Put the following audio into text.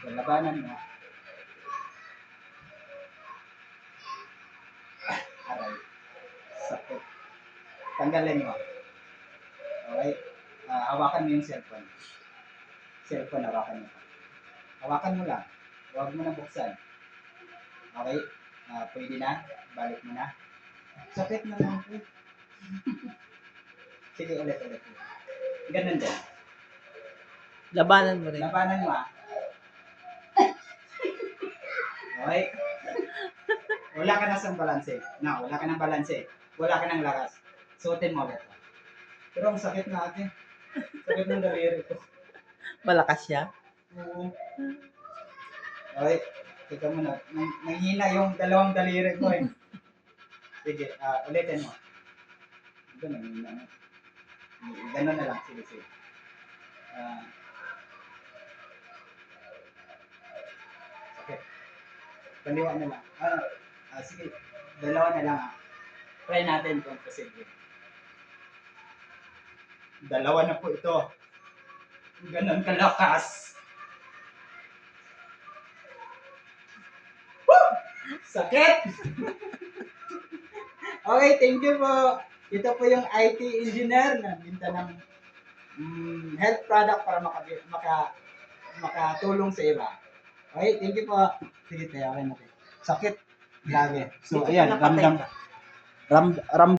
So, labanan mo. Aray. Sakit. Tanggalin mo. Okay? Hawakan mo yung cellphone. Cellphone, hawakan mo. Hawakan mo lang. Huwag mo na buksan. Okay? Pwede na. Balik mo na. Sakit na lang po. Sige, ulit. Ganun din. Labanan mo rin. Labanan mo Okay? Wala ka na sa balanse. No, wala ka ng balanse. Wala ka ng lakas. Suotin mo ulit. Pero ang sakit na ate. Sakit ng daliri ko. Malakas siya. Oo. Okay. Tika mo na. Nanghina yung dalawang daliri ko eh. Sige, ulitin mo. Ito, nanghina na. Ganun na lang. Sige. Sakit. Dalawa na lang. Sige. Dalawa na lang Try natin kung posible. Dalawa na po ito. Ganon kalakas. Woo! Sakit! Okay, thank you po. Ito po yung IT engineer na binta ng health product para makatulong sa iba. Okay, thank you po. Sige, tayo natin. Sakit. Grabe. So, ayan. Ramdam.